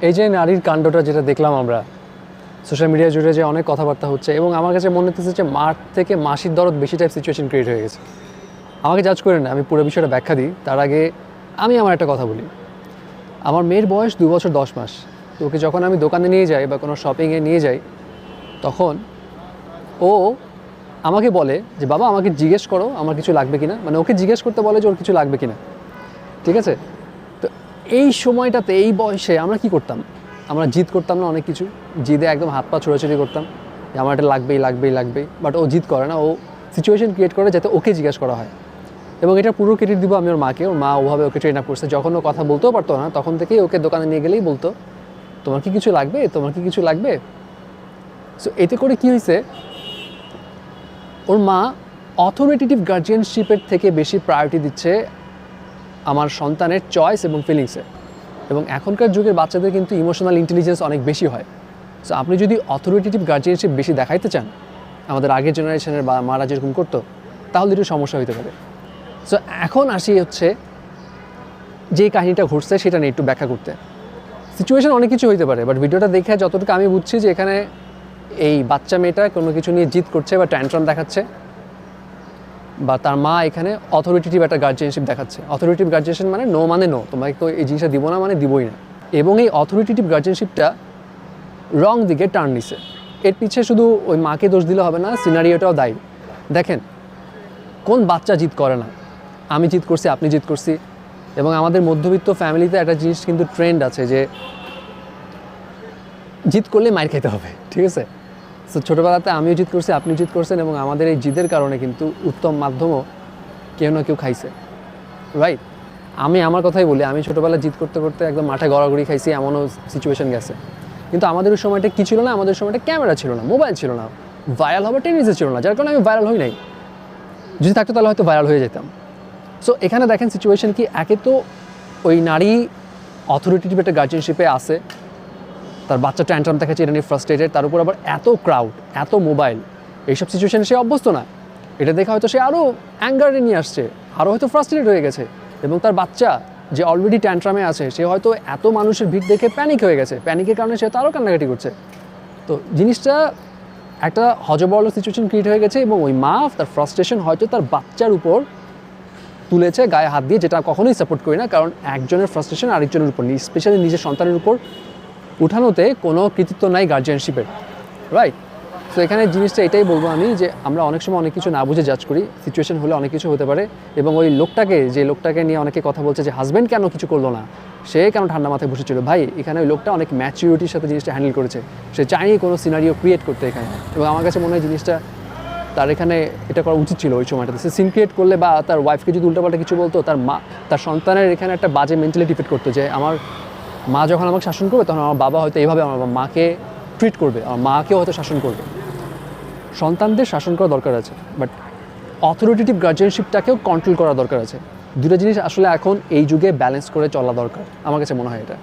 এই যে নারীর কাণ্ডটা যেটা দেখলাম আমরা সোশ্যাল মিডিয়া জুড়ে যে অনেক কথাবার্তা হচ্ছে, এবং আমার কাছে মনে হচ্ছে যে মার থেকে মাসির দরদ বেশি টাইপ সিচুয়েশন ক্রিয়েট হয়ে গেছে। আমাকে জাজ করেন না, আমি পুরো বিষয়টা ব্যাখ্যা দিই। তার আগে আমি আমার একটা কথা বলি। আমার মেয়ের বয়স 2 বছর 10 মাস। তো ওকে যখন আমি দোকানে নিয়ে যাই বা কোনো শপিংয়ে নিয়ে যাই, তখন ও আমাকে বলে যে বাবা আমাকে জিজ্ঞেস করো আমার কিছু লাগবে কিনা, মানে ওকে জিজ্ঞেস করতে বলে যে ওর কিছু লাগবে কিনা। ঠিক আছে? তো এই সময়টাতে এই বয়সে আমরা কি করতাম? আমরা জিদ করতাম না অনেক কিছু, জিদে একদম হাত পা ছোড়াছুড়ি করতাম যে আমার এটা লাগবেই লাগবেই লাগবেই। বাট ও জিদ করে না, ও সিচুয়েশন ক্রিয়েট করে যাতে ওকে জিজ্ঞেস করা হয়। এবং এটা পুরো ক্রেডিট দিব আমি ওর মাকে। ওর মা ওভাবে ওকে ট্রেন আপ করছে। যখন ও কথা বলতেও পারতো না তখন থেকেই ওকে দোকানে নিয়ে গেলেই বলতো তোমার কি কিছু লাগবে, তোমার কি কিছু লাগবে। সো এতে করে কি হয়েছে, ওর মা অথরিটেটিভ গার্জিয়ানশিপের থেকে বেশি প্রায়োরিটি দিচ্ছে আমার সন্তানের চয়েস এবং ফিলিংসে। এবং এখনকার যুগের বাচ্চাদের কিন্তু ইমোশনাল ইন্টেলিজেন্স অনেক বেশি হয়। সো আপনি যদি অথরিটেটিভ গার্জিয়ানশিপ বেশি দেখাইতে চান, আমাদের আগের জেনারেশনের বা মারা যেরকম করতো, তাহলে একটু সমস্যা হতে পারে। সো এখন আসি হচ্ছে যে কাহিনীটা ঘটছে সেটা নিয়ে একটু ব্যাখ্যা করতে। সিচুয়েশন অনেক কিছু হইতে পারে, বাট ভিডিওটা দেখে যতটুকু আমি বুঝছি যে এখানে এই বাচ্চা মেয়েটা কোনো কিছু নিয়ে জিদ করছে বা ট্যান্ট্রাম দেখাচ্ছে, বা তার মা এখানে অথরিটেটিভ একটা গার্জিয়ানশিপ দেখাচ্ছে। অথরিটেটিভ গার্জিয়ানশিপ মানে নো মানে নো, তোমাকে তো এই জিনিসটা দিব না মানে দিবই না। এবং এই অথরিটেটিভ গার্জিয়ানশিপটা রং দিকে টার্ন নিছে। এর পিছিয়ে শুধু ওই মাকে দোষ দিলে হবে না, সিনারিওটাও দায়ী। দেখেন, কোন বাচ্চা জিদ করে না? আমি জিদ করছি, আপনি জিদ করছি। এবং আমাদের মধ্যবিত্ত ফ্যামিলিতে একটা জিনিস কিন্তু ট্রেন্ড আছে যে জিদ করলে মাইর খেতে হবে। ঠিক আছে? সো ছোটোবেলাতে আমিও জিদ করছি, আপনি জিদ করছেন, এবং আমাদের এই জিদের কারণে কিন্তু উত্তম মাধ্যমও কেউ না কেউ খাইছে। রাইট? আমি আমার কথাই বলি, আমি ছোটোবেলায় জিদ করতে করতে একদম মাঠে গড়াগড়ি খাইছি, এমনও সিচুয়েশন গেছে। কিন্তু আমাদের ওই সময়টা কী ছিল না? আমাদের সময়টা ক্যামেরা ছিল না, মোবাইল ছিল না, ভাইরাল হওয়ার টেন্ডেন্সি ছিল না, যার কারণে আমি ভাইরাল হই নাই। যদি থাকতো তাহলে হয়তো ভাইরাল হয়ে যেতাম। সো এখানে দেখেন সিচুয়েশন কি, একে তো ওই নারী অথরিটেটিভ একটা গার্জিয়ানশিপে আসে, তার বাচ্চা ট্যান্ট্রাম দেখাচ্ছে, এটা নিয়ে ফ্রাস্ট্রেটেড, তার উপর আবার এত ক্রাউড, এত মোবাইল, এইসব সিচুয়েশানে সে অভ্যস্ত না। এটা দেখে হয়তো সে আরও অ্যাঙ্গারে নিয়ে আসছে, আরও হয়তো ফ্রাস্ট্রেটেড হয়ে গেছে। এবং তার বাচ্চা যে অলরেডি ট্যান্ট্রামে আছে, সে হয়তো এত মানুষের ভিড় দেখে প্যানিক হয়ে গেছে, প্যানিকের কারণে সে তো আরও কান্নাকাটি করছে। তো জিনিসটা একটা হজবরল সিচুয়েশন ক্রিয়েট হয়ে গেছে, এবং ওই মা তার ফ্রাস্ট্রেশন হয়তো তার বাচ্চার উপর তুলেছে গায়ে হাত দিয়ে, যেটা কখনোই সাপোর্ট করি না। কারণ একজনের ফ্রাস্ট্রেশন আরেকজনের উপর, স্পেশালি নিজের সন্তানের উপর উঠানোতে কোনো কৃতিত্ব নাই গার্জিয়ানশিপের। রাইট? তো এখানে জিনিসটা এটাই বলবো আমি, যে আমরা অনেক সময় অনেক কিছু না বুঝে জাজ করি। সিচুয়েশন হলে অনেক কিছু হতে পারে। এবং ওই লোকটাকে নিয়ে অনেকে কথা বলছে যে হাজব্যান্ড কেন কিছু করলো না, সে কেন ঠান্ডা মাথায় বসেছিল। ভাই, এখানে ওই লোকটা অনেক ম্যাচিউরিটির সাথে জিনিসটা হ্যান্ডেল করেছে। সে চায়নি কোনো সিনারিও ক্রিয়েট করতে এখানে। এবং আমার কাছে মনে হয় জিনিসটা তার এখানে এটা করা উচিত ছিল ওই সময়টাতে। সে সিন ক্রিয়েট করলে বা তার ওয়াইফকে যদি উল্টাপাল্টা কিছু বলতো, তার সন্তানের এখানে একটা বাজে মেন্টালিটি ফিট করতো যে আমার মা যখন আমাকে শাসন করবে তখন আমার বাবা হয়তো এইভাবে আমার মাকে ট্রিট করবে, আমার মাকেও হয়তো শাসন করবে। সন্তানদের শাসন করা দরকার আছে, বাট অথরিটেটিভ গার্জিয়ানশিপটাকেও কন্ট্রোল করা দরকার আছে। দুটো জিনিস আসলে এখন এই যুগে ব্যালেন্স করে চলা দরকার, আমার কাছে মনে হয় এটা।